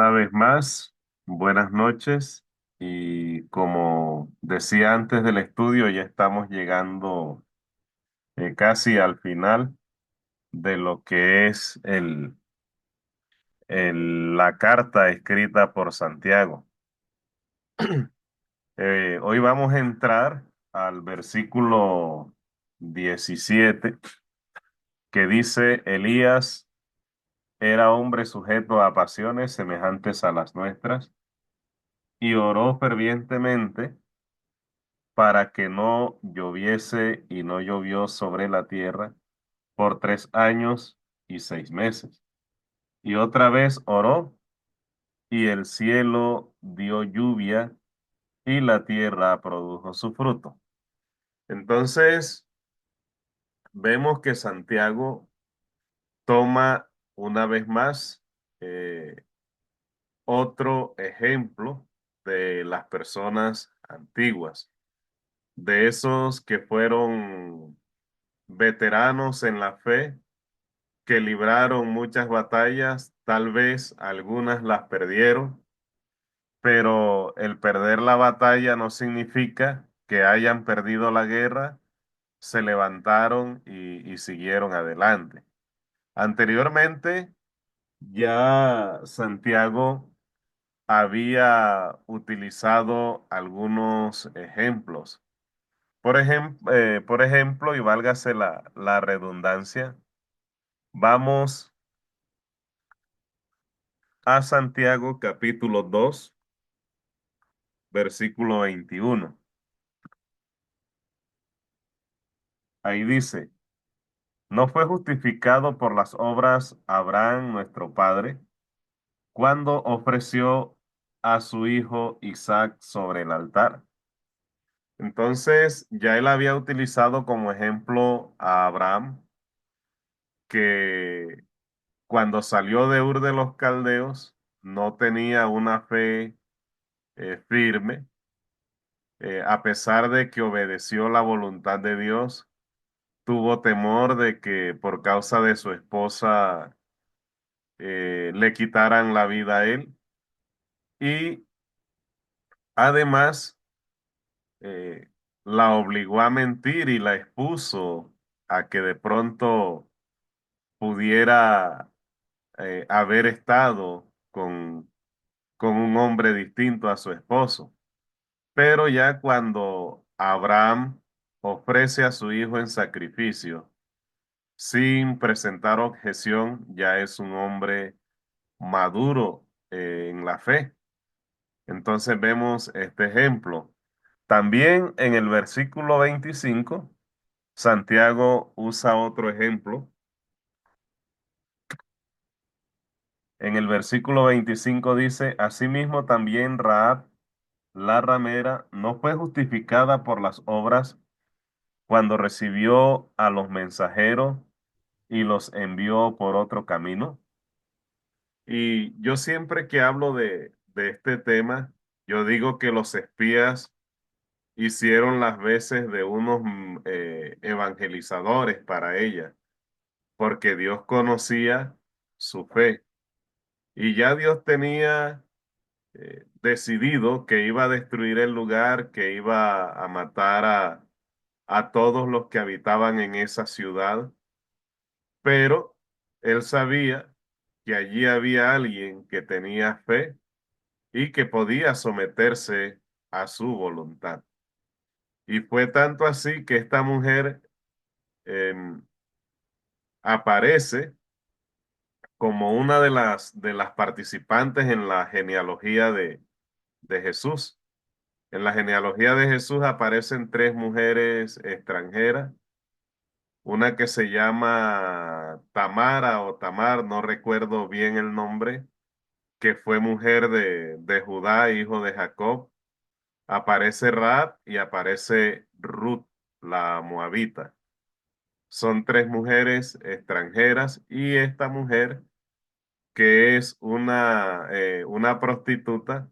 Una vez más, buenas noches y como decía antes del estudio, ya estamos llegando casi al final de lo que es la carta escrita por Santiago. Hoy vamos a entrar al versículo 17 que dice, Elías era hombre sujeto a pasiones semejantes a las nuestras y oró fervientemente para que no lloviese y no llovió sobre la tierra por 3 años y 6 meses. Y otra vez oró y el cielo dio lluvia y la tierra produjo su fruto. Entonces vemos que Santiago toma una vez más eh, otro ejemplo de las personas antiguas, de esos que fueron veteranos en la fe, que libraron muchas batallas, tal vez algunas las perdieron, pero el perder la batalla no significa que hayan perdido la guerra, se levantaron y siguieron adelante. Anteriormente, ya Santiago había utilizado algunos ejemplos. Por ejemplo, y válgase la redundancia, vamos a Santiago capítulo 2 versículo 21. Ahí dice, ¿no fue justificado por las obras Abraham nuestro padre cuando ofreció a su hijo Isaac sobre el altar? Entonces, ya él había utilizado como ejemplo a Abraham, que cuando salió de Ur de los Caldeos no tenía una fe firme, a pesar de que obedeció la voluntad de Dios, tuvo temor de que por causa de su esposa le quitaran la vida a él y además eh, la obligó a mentir y la expuso a que de pronto pudiera haber estado con un hombre distinto a su esposo. Pero ya cuando Abraham ofrece a su hijo en sacrificio, sin presentar objeción, ya es un hombre maduro en la fe. Entonces vemos este ejemplo. También en el versículo 25, Santiago usa otro ejemplo. En el versículo 25 dice, asimismo también Rahab, la ramera, no fue justificada por las obras cuando recibió a los mensajeros y los envió por otro camino. Y yo siempre que hablo de este tema, yo digo que los espías hicieron las veces de unos evangelizadores para ella, porque Dios conocía su fe y ya Dios tenía decidido que iba a destruir el lugar, que iba a matar a todos los que habitaban en esa ciudad, pero él sabía que allí había alguien que tenía fe y que podía someterse a su voluntad. Y fue tanto así que esta mujer em, aparece como una de las participantes en la genealogía de Jesús. En la genealogía de Jesús aparecen tres mujeres extranjeras, una que se llama Tamara o Tamar, no recuerdo bien el nombre, que fue mujer de Judá, hijo de Jacob. Aparece Rahab y aparece Ruth, la moabita. Son tres mujeres extranjeras y esta mujer, que es una prostituta,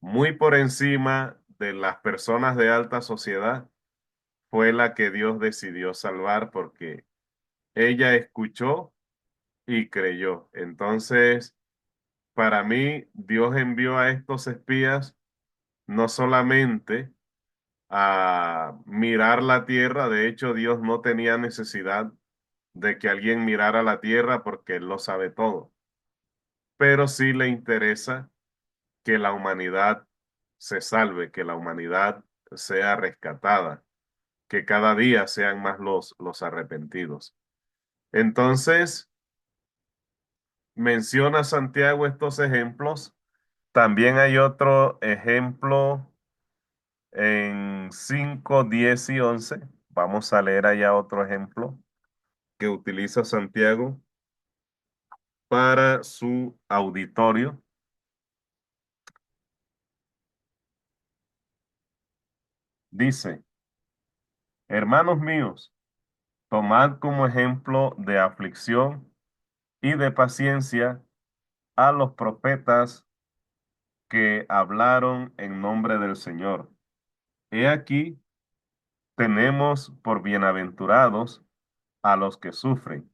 muy por encima de las personas de alta sociedad, fue la que Dios decidió salvar porque ella escuchó y creyó. Entonces, Para mí, Dios envió a estos espías no solamente a mirar la tierra, de hecho Dios no tenía necesidad de que alguien mirara la tierra porque Él lo sabe todo, pero sí le interesa que la humanidad se salve, que la humanidad sea rescatada, que cada día sean más los arrepentidos. Entonces, menciona Santiago estos ejemplos. También hay otro ejemplo en 5, 10 y 11. Vamos a leer allá otro ejemplo que utiliza Santiago para su auditorio. Dice, hermanos míos, tomad como ejemplo de aflicción y de paciencia a los profetas que hablaron en nombre del Señor. He aquí, tenemos por bienaventurados a los que sufren.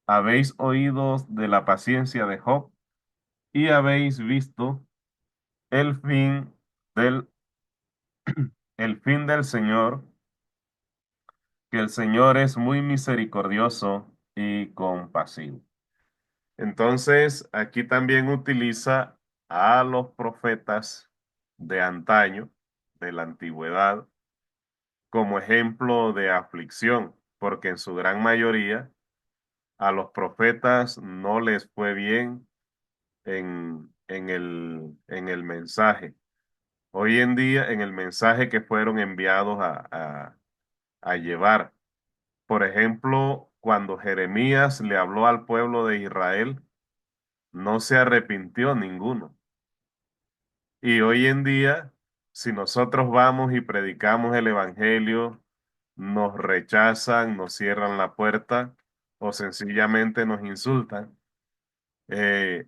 Habéis oído de la paciencia de Job y habéis visto el del, el fin del Señor, que el Señor es muy misericordioso y compasivo. Entonces, aquí también utiliza a los profetas de antaño, de la antigüedad, como ejemplo de aflicción, porque en su gran mayoría a los profetas no les fue bien en el mensaje. Hoy en día, en el mensaje que fueron enviados a llevar. Por ejemplo, cuando Jeremías le habló al pueblo de Israel, no se arrepintió ninguno. Y hoy en día, si nosotros vamos y predicamos el evangelio, nos rechazan, nos cierran la puerta o sencillamente nos insultan,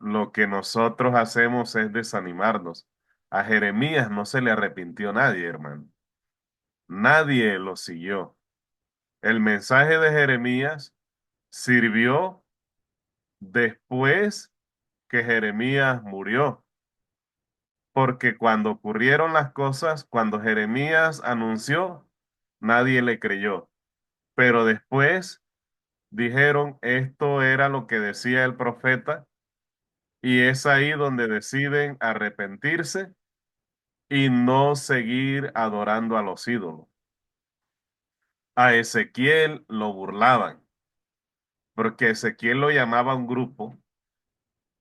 lo que nosotros hacemos es desanimarnos. A Jeremías no se le arrepintió nadie, hermano. Nadie lo siguió. El mensaje de Jeremías sirvió después que Jeremías murió, porque cuando ocurrieron las cosas, cuando Jeremías anunció, nadie le creyó. Pero después dijeron, esto era lo que decía el profeta, y es ahí donde deciden arrepentirse y no seguir adorando a los ídolos. A Ezequiel lo burlaban, porque Ezequiel lo llamaba a un grupo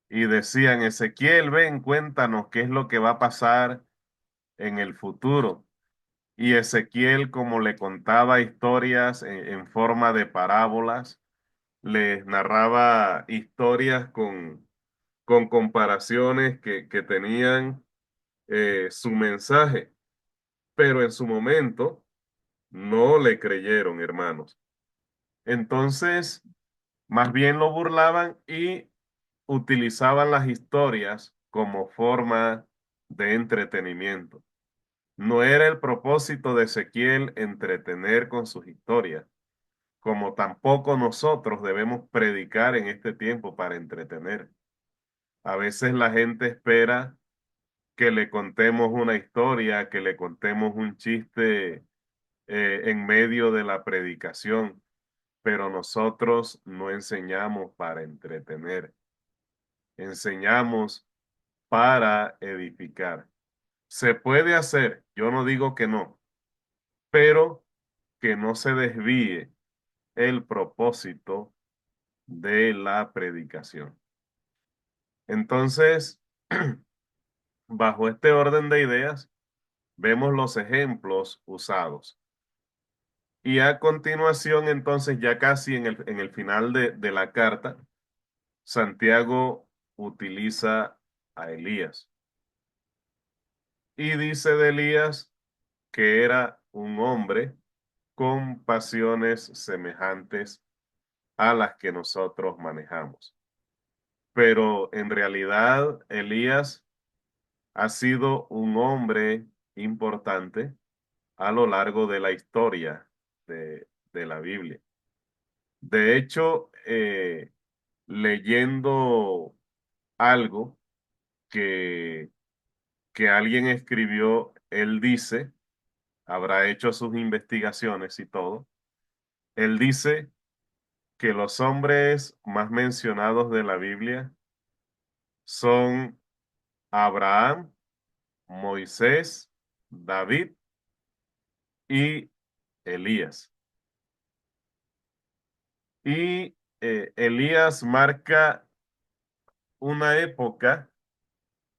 y decían, Ezequiel, ven, cuéntanos qué es lo que va a pasar en el futuro. Y Ezequiel, como le contaba historias en forma de parábolas, les narraba historias con comparaciones que tenían su mensaje, pero en su momento no le creyeron, hermanos. Entonces, más bien lo burlaban y utilizaban las historias como forma de entretenimiento. No era el propósito de Ezequiel entretener con sus historias, como tampoco nosotros debemos predicar en este tiempo para entretener. A veces la gente espera que le contemos una historia, que le contemos un chiste en medio de la predicación, pero nosotros no enseñamos para entretener, enseñamos para edificar. Se puede hacer, yo no digo que no, pero que no se desvíe el propósito de la predicación. Entonces, bajo este orden de ideas, vemos los ejemplos usados. Y a continuación, entonces, ya casi en el final de la carta, Santiago utiliza a Elías y dice de Elías que era un hombre con pasiones semejantes a las que nosotros manejamos. Pero en realidad, Elías ha sido un hombre importante a lo largo de la historia de la Biblia. De hecho, leyendo algo, que, que alguien escribió, él dice, habrá hecho sus investigaciones y todo, él dice que los hombres más mencionados de la Biblia son Abraham, Moisés, David y Elías. Y Elías marca una época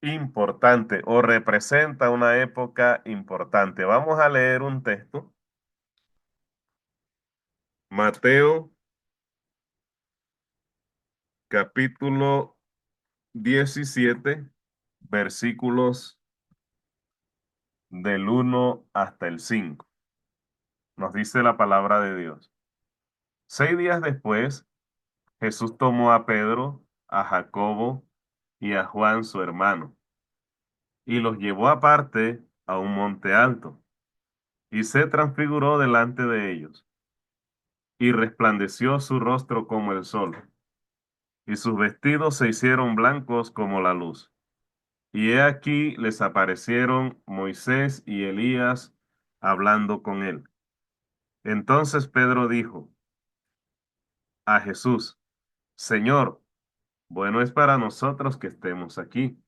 importante o representa una época importante. Vamos a leer un texto, Mateo capítulo 17, versículos del 1 hasta el 5. Nos dice la palabra de Dios. 6 días después, Jesús tomó a Pedro, a Jacobo y a Juan su hermano, y los llevó aparte a un monte alto, y se transfiguró delante de ellos, y resplandeció su rostro como el sol, y sus vestidos se hicieron blancos como la luz. Y he aquí les aparecieron Moisés y Elías hablando con él. Entonces Pedro dijo a Jesús, Señor, bueno es para nosotros que estemos aquí.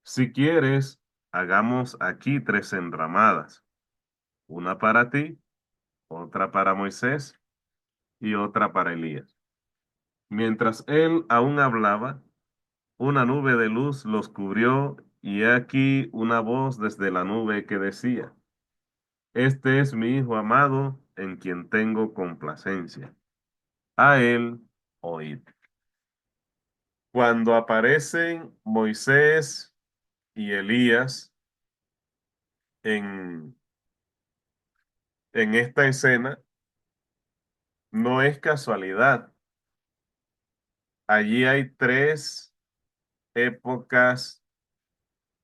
Si quieres, hagamos aquí 3 enramadas, una para ti, otra para Moisés y otra para Elías. Mientras él aún hablaba, una nube de luz los cubrió y he aquí una voz desde la nube que decía, Este es mi Hijo amado en quien tengo complacencia. A él oíd. Cuando aparecen Moisés y Elías en, en esta escena, no es casualidad. Allí hay 3 épocas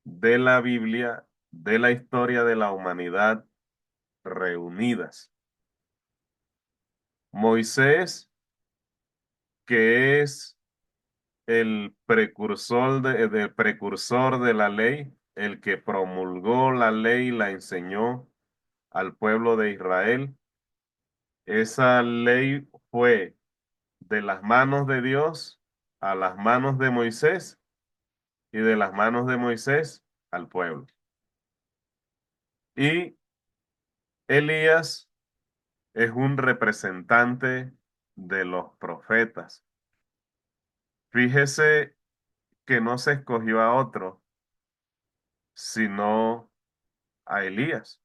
de la Biblia, de la historia de la humanidad reunidas. Moisés, que es el precursor de la ley, el que promulgó la ley y la enseñó al pueblo de Israel. Esa ley fue de las manos de Dios a las manos de Moisés y de las manos de Moisés al pueblo. Y Elías es un representante de los profetas. Fíjese que no se escogió a otro, sino a Elías,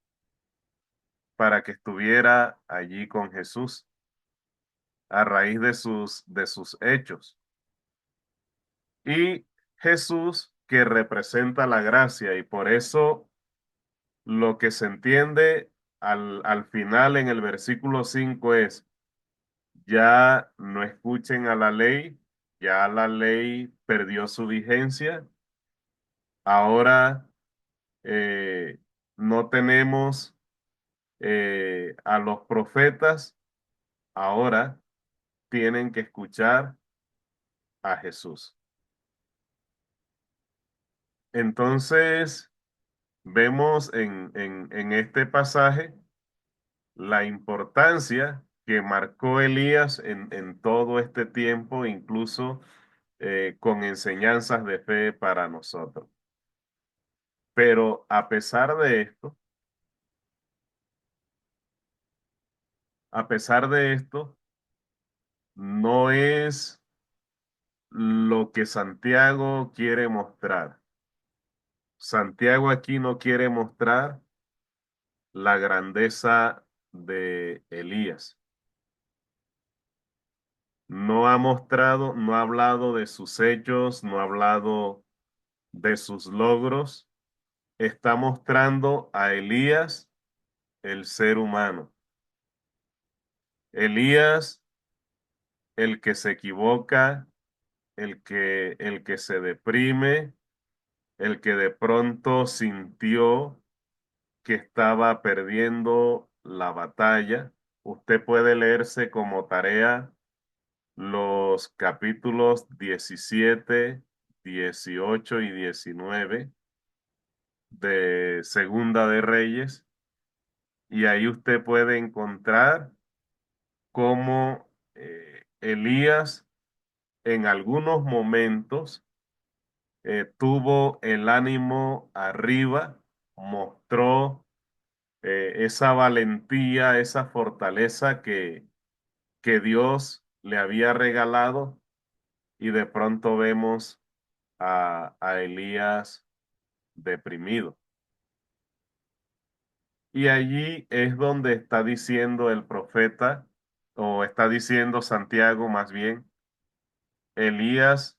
para que estuviera allí con Jesús a raíz de sus hechos. Y Jesús que representa la gracia y por eso lo que se entiende al final en el versículo 5 es, ya no escuchen a la ley, ya la ley perdió su vigencia, ahora eh, no tenemos a los profetas, ahora tienen que escuchar a Jesús. Entonces, vemos en este pasaje la importancia que marcó Elías en todo este tiempo, incluso con enseñanzas de fe para nosotros. Pero a pesar de esto, no es lo que Santiago quiere mostrar. Santiago aquí no quiere mostrar la grandeza de Elías. No ha mostrado, no ha hablado de sus hechos, no ha hablado de sus logros. Está mostrando a Elías, el ser humano. Elías, el que se equivoca, el que se deprime, el que de pronto sintió que estaba perdiendo la batalla. Usted puede leerse como tarea los capítulos 17, 18 y 19 de Segunda de Reyes, y ahí usted puede encontrar cómo Elías en algunos momentos tuvo el ánimo arriba, mostró esa valentía, esa fortaleza que Dios le había regalado, y de pronto vemos a Elías deprimido. Y allí es donde está diciendo el profeta, o está diciendo Santiago más bien, Elías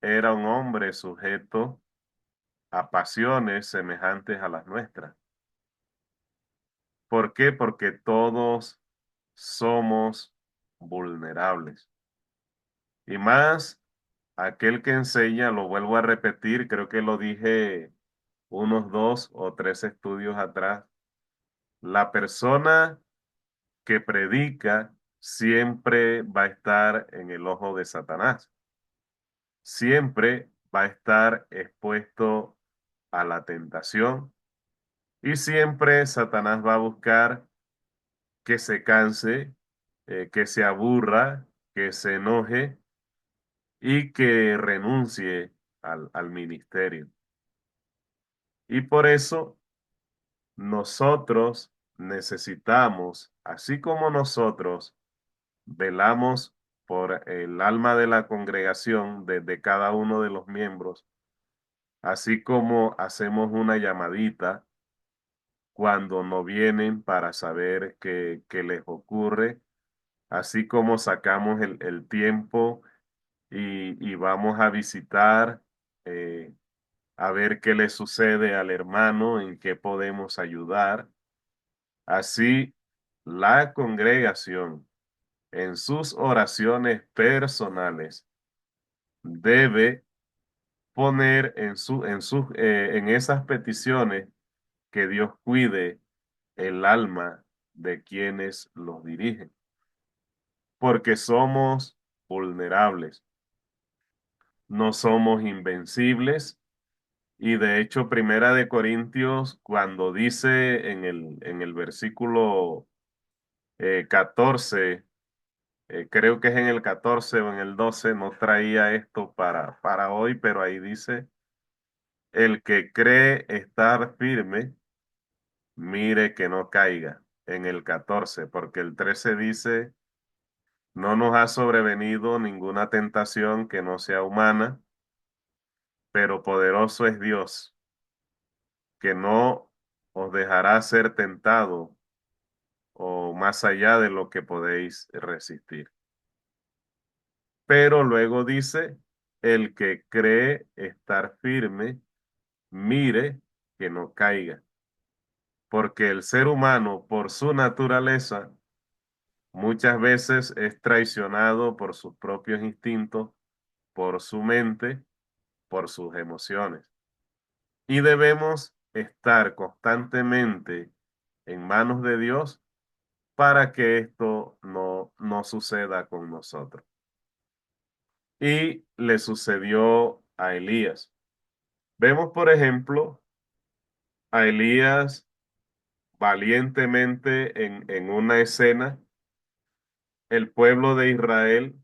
era un hombre sujeto a pasiones semejantes a las nuestras. ¿Por qué? Porque todos somos vulnerables. Y más aquel que enseña, lo vuelvo a repetir, creo que lo dije unos 2 o 3 estudios atrás, la persona que predica siempre va a estar en el ojo de Satanás. Siempre va a estar expuesto a la tentación, y siempre Satanás va a buscar que se canse, que se aburra, que se enoje y que renuncie al ministerio. Y por eso nosotros necesitamos, así como nosotros velamos por el alma de la congregación, de cada uno de los miembros, así como hacemos una llamadita cuando no vienen para saber qué les ocurre, así como sacamos el tiempo y vamos a visitar, eh, a ver qué le sucede al hermano, en qué podemos ayudar. Así, la congregación en sus oraciones personales debe poner en esas peticiones que Dios cuide el alma de quienes los dirigen, porque somos vulnerables, no somos invencibles. Y de hecho, Primera de Corintios, cuando dice en el versículo 14, creo que es en el 14 o en el 12, no traía esto para hoy, pero ahí dice, el que cree estar firme, mire que no caiga, en el 14, porque el 13 dice, no nos ha sobrevenido ninguna tentación que no sea humana, pero poderoso es Dios, que no os dejará ser tentado o más allá de lo que podéis resistir. Pero luego dice, el que cree estar firme, mire que no caiga, porque el ser humano, por su naturaleza, muchas veces es traicionado por sus propios instintos, por su mente, por sus emociones. Y debemos estar constantemente en manos de Dios para que esto no suceda con nosotros. Y le sucedió a Elías. Vemos, por ejemplo, a Elías valientemente en una escena. El pueblo de Israel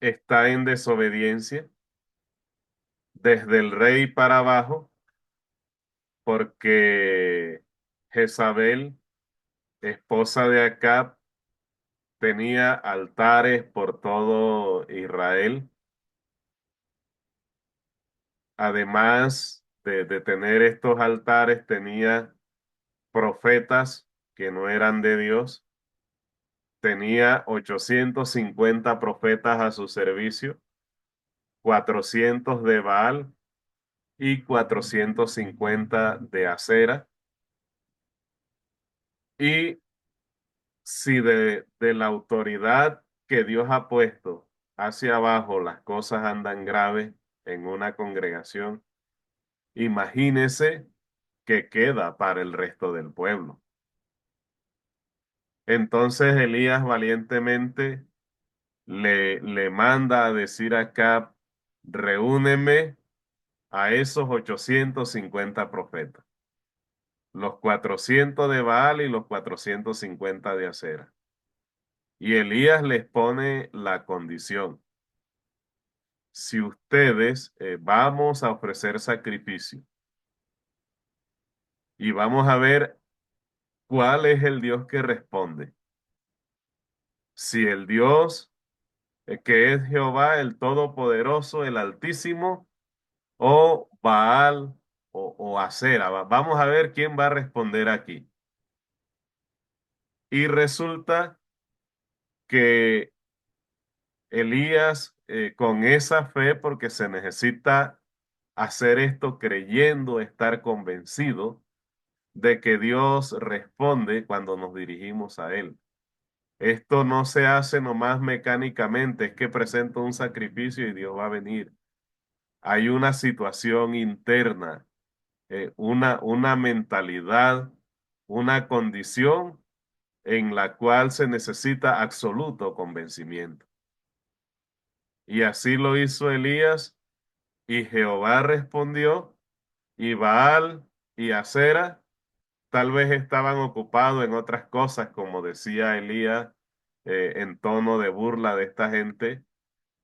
está en desobediencia desde el rey para abajo, porque Jezabel, esposa de Acab, tenía altares por todo Israel. Además de tener estos altares, tenía profetas que no eran de Dios. Tenía 850 profetas a su servicio, 400 de Baal y 450 de Acera. Y si de la autoridad que Dios ha puesto hacia abajo las cosas andan graves en una congregación, imagínese qué queda para el resto del pueblo. Entonces Elías valientemente le manda a decir a Acab, reúneme a esos 850 profetas, los 400 de Baal y los 450 de Acera. Y Elías les pone la condición: si ustedes vamos a ofrecer sacrificio y vamos a ver cuál es el Dios que responde. Si el Dios que es Jehová, el Todopoderoso, el Altísimo, o Baal o Acera. Vamos a ver quién va a responder aquí. Y resulta que Elías, con esa fe, porque se necesita hacer esto creyendo, estar convencido de que Dios responde cuando nos dirigimos a Él. Esto no se hace nomás mecánicamente, es que presento un sacrificio y Dios va a venir. Hay una situación interna, una mentalidad, una condición en la cual se necesita absoluto convencimiento. Y así lo hizo Elías, y Jehová respondió, y Baal y Acera tal vez estaban ocupados en otras cosas, como decía Elías, en tono de burla de esta gente,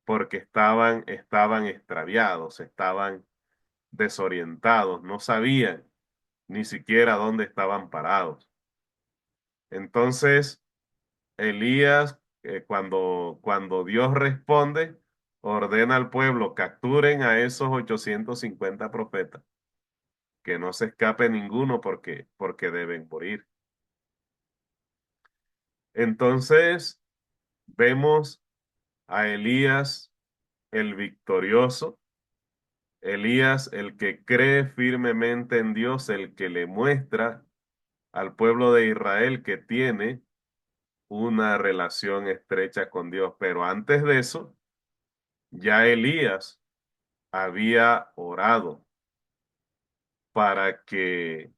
porque estaban extraviados, estaban desorientados, no sabían ni siquiera dónde estaban parados. Entonces, Elías, cuando Dios responde, ordena al pueblo: capturen a esos 850 profetas, que no se escape ninguno porque deben morir. Entonces, vemos a Elías el victorioso, Elías el que cree firmemente en Dios, el que le muestra al pueblo de Israel que tiene una relación estrecha con Dios. Pero antes de eso, ya Elías había orado para que,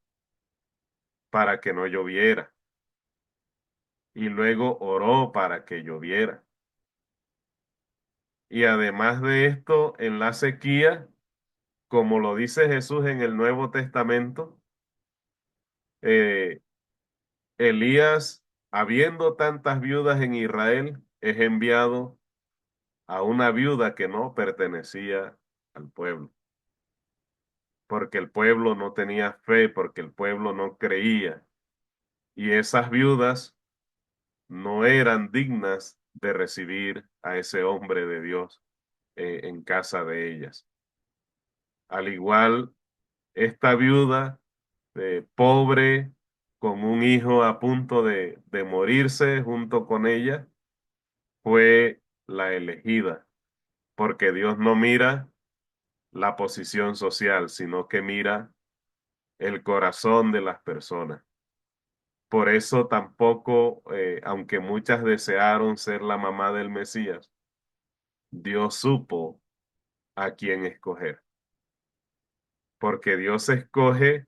para que no lloviera, y luego oró para que lloviera. Y además de esto, en la sequía, como lo dice Jesús en el Nuevo Testamento, eh, Elías, habiendo tantas viudas en Israel, es enviado a una viuda que no pertenecía al pueblo, porque el pueblo no tenía fe, porque el pueblo no creía. Y esas viudas no eran dignas de recibir a ese hombre de Dios en casa de ellas. Al igual, esta viuda, pobre, con un hijo a punto de morirse junto con ella, fue la elegida, porque Dios no mira la posición social, sino que mira el corazón de las personas. Por eso tampoco, aunque muchas desearon ser la mamá del Mesías, Dios supo a quién escoger, porque Dios escoge,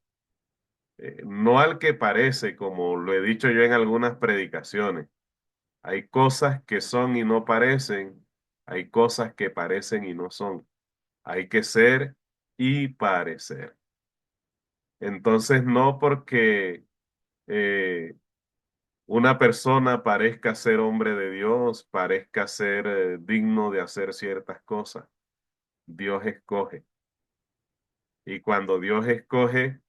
no al que parece, como lo he dicho yo en algunas predicaciones. Hay cosas que son y no parecen, hay cosas que parecen y no son. Hay que ser y parecer. Entonces, no porque eh, una persona parezca ser hombre de Dios, parezca ser digno de hacer ciertas cosas, Dios escoge. Y cuando Dios escoge,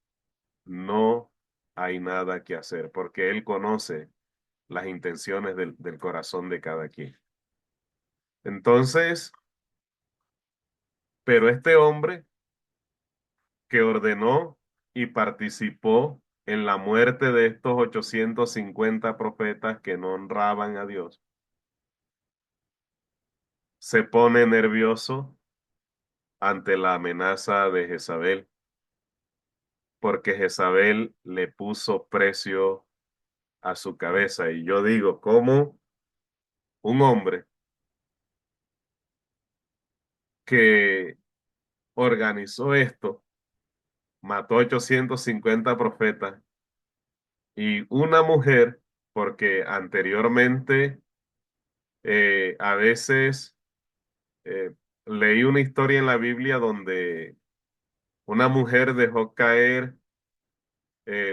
no hay nada que hacer, porque Él conoce las intenciones del corazón de cada quien. Entonces, pero este hombre que ordenó y participó en la muerte de estos 850 profetas que no honraban a Dios, se pone nervioso ante la amenaza de Jezabel, porque Jezabel le puso precio a su cabeza. Y yo digo, ¿cómo un hombre que organizó esto, mató 850 profetas, y una mujer, porque anteriormente A veces eh, leí una historia en la Biblia donde una mujer dejó caer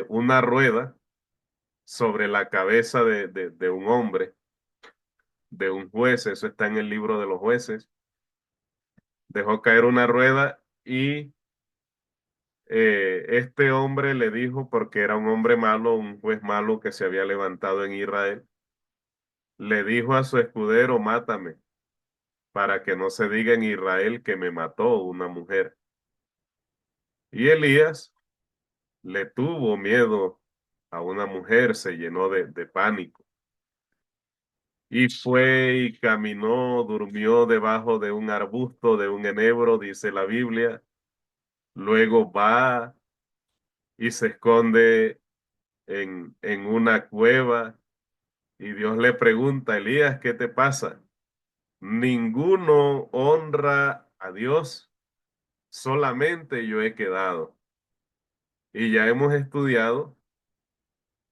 una rueda sobre la cabeza de un hombre, de un juez. Eso está en el libro de los jueces. Dejó caer una rueda y este hombre le dijo, porque era un hombre malo, un juez malo que se había levantado en Israel, le dijo a su escudero, mátame, para que no se diga en Israel que me mató una mujer. Y Elías le tuvo miedo a una mujer, se llenó de pánico. Y fue y caminó, durmió debajo de un arbusto, de un enebro, dice la Biblia. Luego va y se esconde en una cueva. Y Dios le pregunta, Elías, ¿qué te pasa? Ninguno honra a Dios, solamente yo he quedado. Y ya hemos estudiado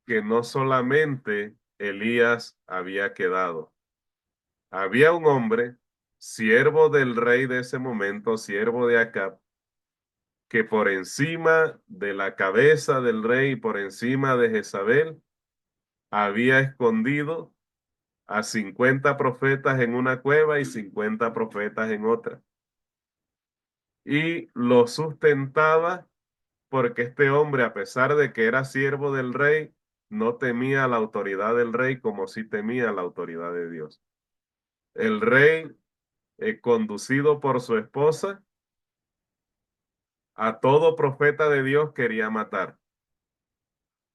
que no solamente Elías había quedado. Había un hombre, siervo del rey de ese momento, siervo de Acab, que por encima de la cabeza del rey, por encima de Jezabel, había escondido a 50 profetas en una cueva y 50 profetas en otra. Y lo sustentaba porque este hombre, a pesar de que era siervo del rey, no temía la autoridad del rey como si temía la autoridad de Dios. El rey, conducido por su esposa, a todo profeta de Dios quería matar.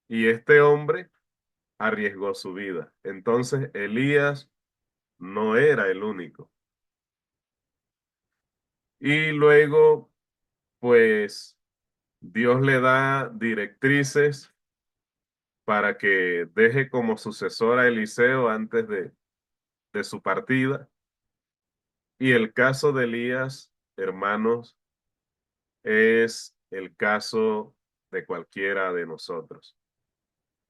Y este hombre arriesgó su vida. Entonces Elías no era el único. Y luego, pues, Dios le da directrices para que deje como sucesor a Eliseo antes de su partida. Y el caso de Elías, hermanos, es el caso de cualquiera de nosotros.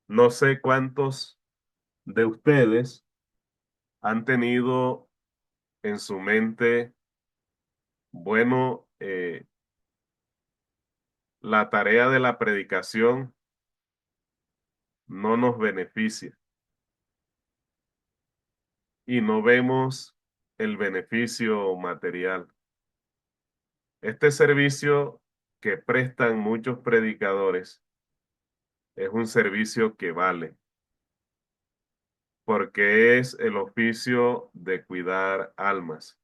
No sé cuántos de ustedes han tenido en su mente, bueno, la tarea de la predicación no nos beneficia y no vemos el beneficio material. Este servicio que prestan muchos predicadores es un servicio que vale, porque es el oficio de cuidar almas.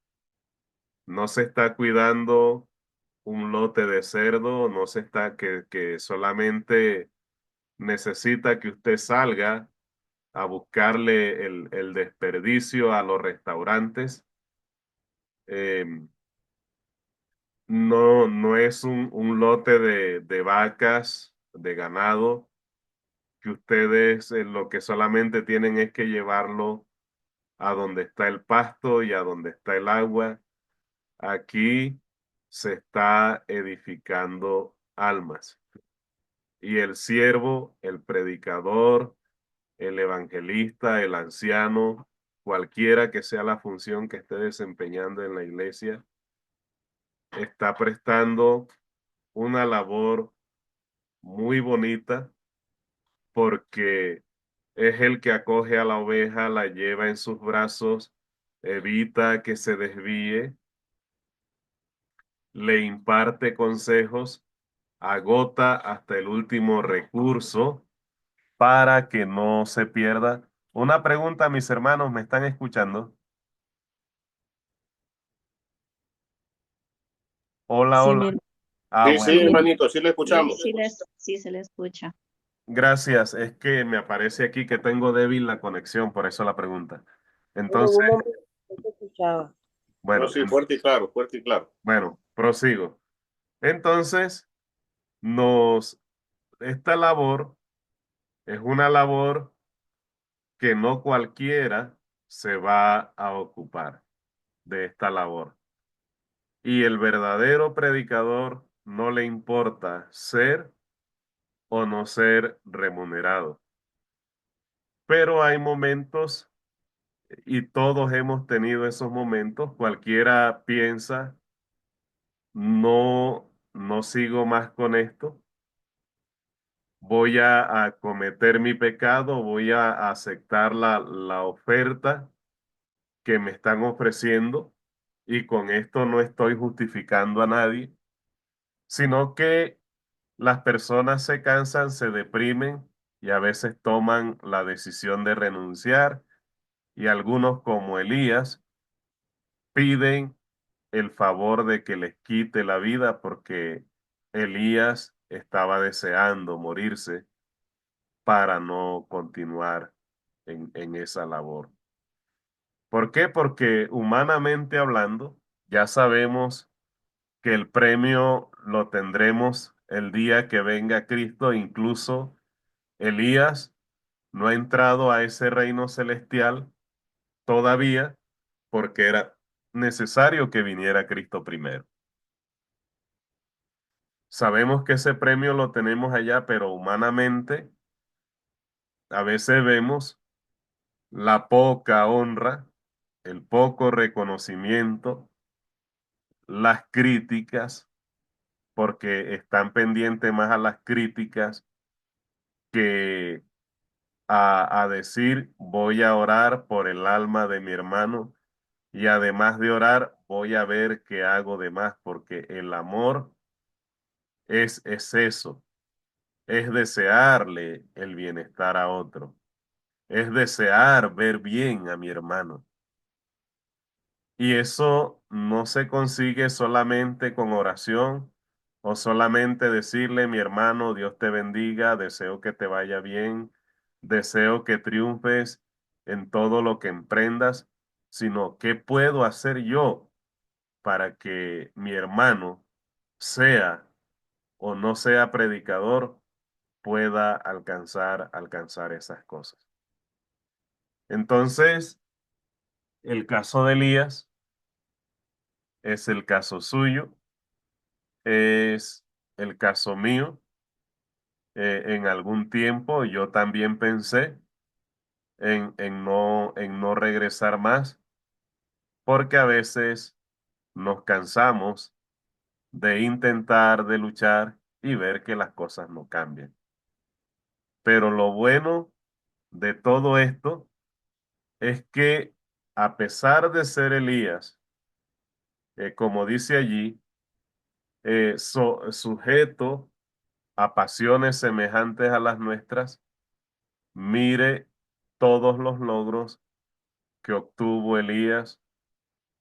No se está cuidando un lote de cerdo, no se está que solamente necesita que usted salga a buscarle el desperdicio a los restaurantes. Eh, no es un lote de vacas, de ganado, que ustedes lo que solamente tienen es que llevarlo a donde está el pasto y a donde está el agua. Aquí se está edificando almas. Y el siervo, el predicador, el evangelista, el anciano, cualquiera que sea la función que esté desempeñando en la iglesia, está prestando una labor muy bonita porque es el que acoge a la oveja, la lleva en sus brazos, evita que se desvíe, le imparte consejos, agota hasta el último recurso para que no se pierda. Una pregunta, mis hermanos, ¿me están escuchando? Hola, Sí, hola. mire, Ah, Sí, sí, bueno. hermanito, sí le sí, escuchamos. sí se le escucha. Gracias. Es que me aparece aquí que tengo débil la conexión, por eso la pregunta. Pero en Entonces, un momento no se escuchaba. No, bueno, sí, fuerte y claro, fuerte y claro. bueno, prosigo. Entonces, nos, esta labor es una labor que no cualquiera se va a ocupar de esta labor. Y el verdadero predicador no le importa ser o no ser remunerado. Pero hay momentos y todos hemos tenido esos momentos. Cualquiera piensa, no, no sigo más con esto, voy a cometer mi pecado, voy a aceptar la oferta que me están ofreciendo y con esto no estoy justificando a nadie, sino que las personas se cansan, se deprimen y a veces toman la decisión de renunciar y algunos como Elías piden el favor de que les quite la vida porque Elías estaba deseando morirse para no continuar en esa labor. ¿Por qué? Porque humanamente hablando, ya sabemos que el premio lo tendremos el día que venga Cristo. Incluso Elías no ha entrado a ese reino celestial todavía porque era necesario que viniera Cristo primero. Sabemos que ese premio lo tenemos allá, pero humanamente a veces vemos la poca honra, el poco reconocimiento, las críticas, porque están pendientes más a las críticas que a decir voy a orar por el alma de mi hermano y además de orar voy a ver qué hago de más, porque el amor es eso, es desearle el bienestar a otro, es desear ver bien a mi hermano. Y eso no se consigue solamente con oración o solamente decirle, mi hermano, Dios te bendiga, deseo que te vaya bien, deseo que triunfes en todo lo que emprendas, sino qué puedo hacer yo para que mi hermano sea o no sea predicador, pueda alcanzar esas cosas. Entonces, el caso de Elías es el caso suyo, es el caso mío. En algún tiempo yo también pensé en no regresar más, porque a veces nos cansamos de intentar, de luchar y ver que las cosas no cambian. Pero lo bueno de todo esto es que a pesar de ser Elías, como dice allí, sujeto a pasiones semejantes a las nuestras, mire todos los logros que obtuvo Elías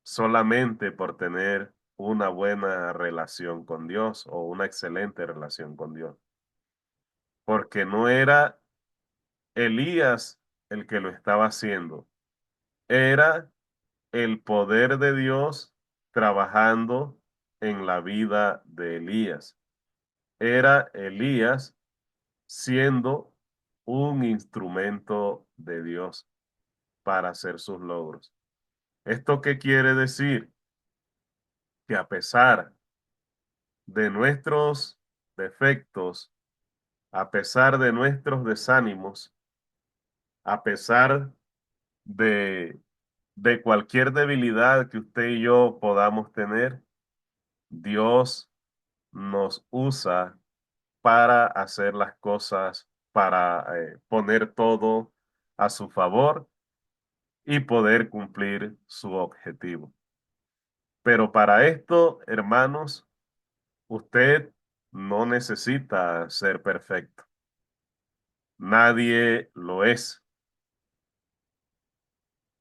solamente por tener una buena relación con Dios o una excelente relación con Dios. Porque no era Elías el que lo estaba haciendo, era el poder de Dios trabajando en la vida de Elías. Era Elías siendo un instrumento de Dios para hacer sus logros. ¿Esto qué quiere decir? Que a pesar de nuestros defectos, a pesar de nuestros desánimos, a pesar de, de cualquier debilidad que usted y yo podamos tener, Dios nos usa para hacer las cosas, para poner todo a su favor y poder cumplir su objetivo. Pero para esto, hermanos, usted no necesita ser perfecto. Nadie lo es,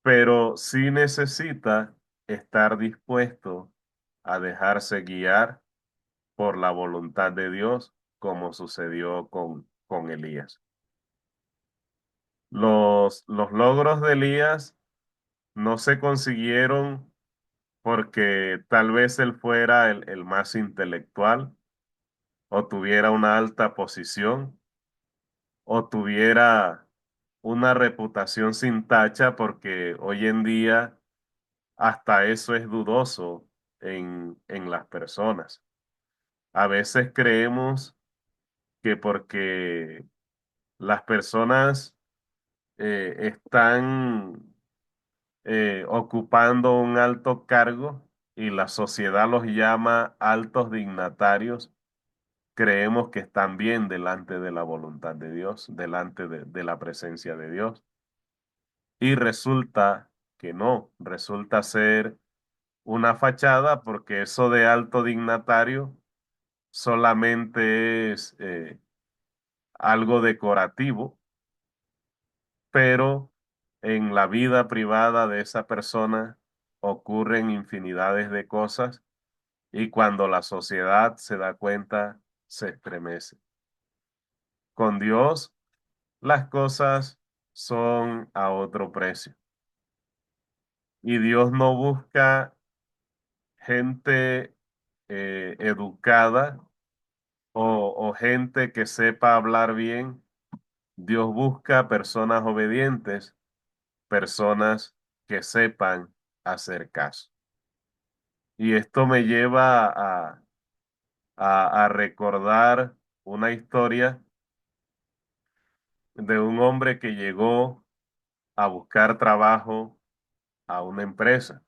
pero sí necesita estar dispuesto a dejarse guiar por la voluntad de Dios, como sucedió con Elías. Los logros de Elías no se consiguieron porque tal vez él fuera el más intelectual o tuviera una alta posición o tuviera una reputación sin tacha, porque hoy en día hasta eso es dudoso en las personas. A veces creemos que porque las personas están ocupando un alto cargo y la sociedad los llama altos dignatarios, creemos que están bien delante de la voluntad de Dios, delante de la presencia de Dios. Y resulta que no, resulta ser una fachada porque eso de alto dignatario solamente es algo decorativo, pero en la vida privada de esa persona ocurren infinidades de cosas y cuando la sociedad se da cuenta, se estremece. Con Dios, las cosas son a otro precio y Dios no busca gente educada o gente que sepa hablar bien. Dios busca personas obedientes, personas que sepan hacer caso. Y esto me lleva a recordar una historia de un hombre que llegó a buscar trabajo a una empresa.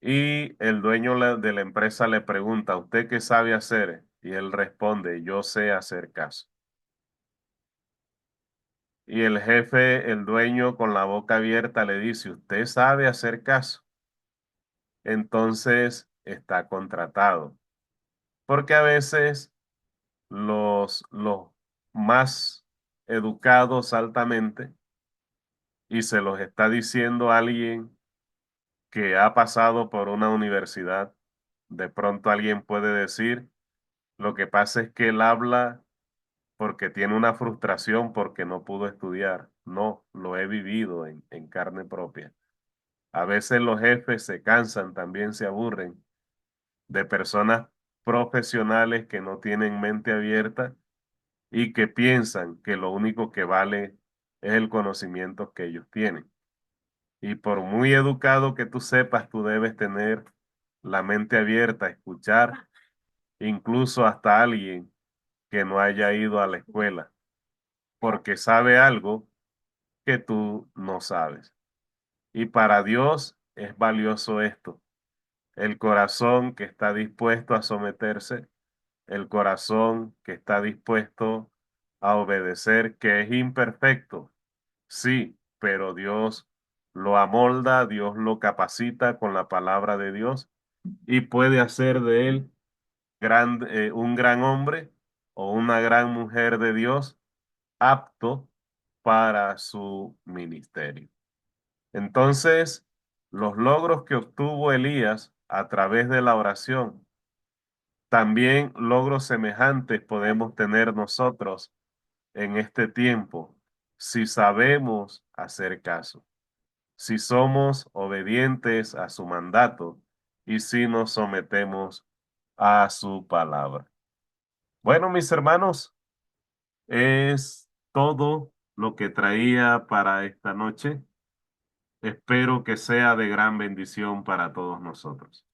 Y el dueño de la empresa le pregunta, ¿usted qué sabe hacer? Y él responde, yo sé hacer caso. Y el jefe, el dueño con la boca abierta le dice, ¿usted sabe hacer caso? Entonces está contratado. Porque a veces los más educados altamente, y se los está diciendo alguien que ha pasado por una universidad, de pronto alguien puede decir, lo que pasa es que él habla porque tiene una frustración porque no pudo estudiar. No, lo he vivido en carne propia. A veces los jefes se cansan, también se aburren de personas profesionales que no tienen mente abierta y que piensan que lo único que vale es el conocimiento que ellos tienen. Y por muy educado que tú sepas, tú debes tener la mente abierta, escuchar incluso hasta alguien que no haya ido a la escuela, porque sabe algo que tú no sabes. Y para Dios es valioso esto, el corazón que está dispuesto a someterse, el corazón que está dispuesto a obedecer, que es imperfecto, sí, pero Dios lo amolda, Dios lo capacita con la palabra de Dios y puede hacer de él un gran hombre o una gran mujer de Dios apto para su ministerio. Entonces, los logros que obtuvo Elías a través de la oración, también logros semejantes podemos tener nosotros en este tiempo si sabemos hacer caso, si somos obedientes a su mandato y si nos sometemos a su palabra. Bueno, mis hermanos, es todo lo que traía para esta noche. Espero que sea de gran bendición para todos nosotros.